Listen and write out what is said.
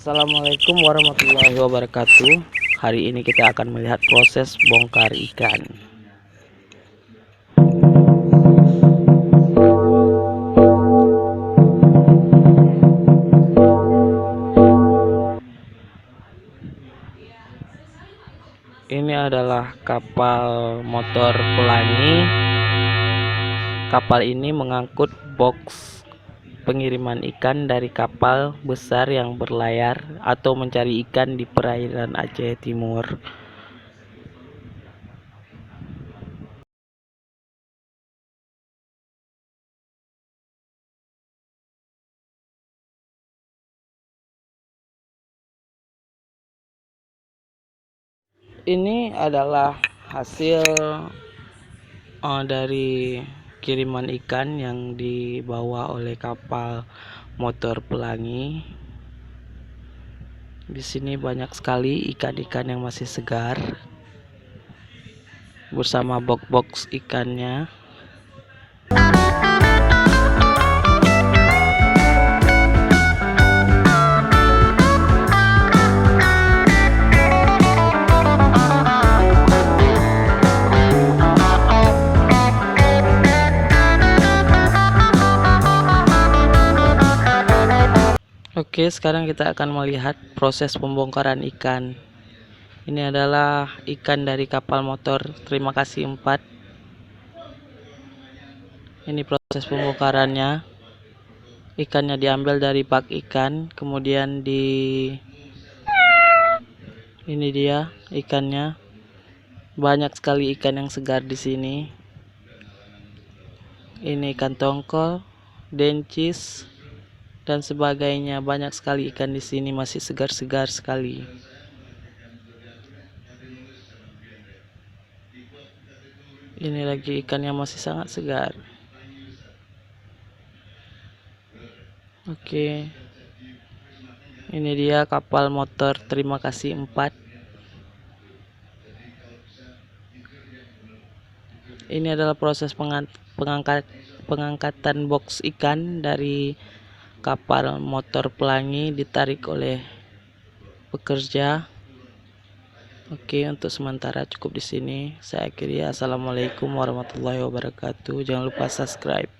Assalamualaikum warahmatullahi wabarakatuh. Hari ini kita akan melihat proses bongkar ikan. Ini adalah kapal motor pelangi. Kapal ini mengangkut box pengiriman ikan dari kapal besar yang berlayar atau mencari ikan di perairan Aceh Timur. Ini adalah hasil dari kiriman ikan yang dibawa oleh kapal motor pelangi. Di sini banyak sekali ikan-ikan yang masih segar bersama box-box ikannya. Oke, sekarang kita akan melihat proses pembongkaran ikan. Ini adalah ikan dari kapal motor Terima Kasih 4. Ini proses pembongkarannya. Ikannya diambil dari bak ikan, kemudian ini dia ikannya. Banyak sekali ikan yang segar di sini. Ini ikan tongkol, dencis, dan sebagainya. Banyak sekali ikan di sini, masih segar-segar sekali. Ini lagi ikan yang masih sangat segar. Oke. Ini dia kapal motor Terima Kasih 4. Ini adalah proses pengangkatan box ikan dari kapal motor pelangi, ditarik oleh pekerja. Oke, untuk sementara cukup di sini. Saya akhiri. Assalamualaikum warahmatullahi wabarakatuh. Jangan lupa subscribe.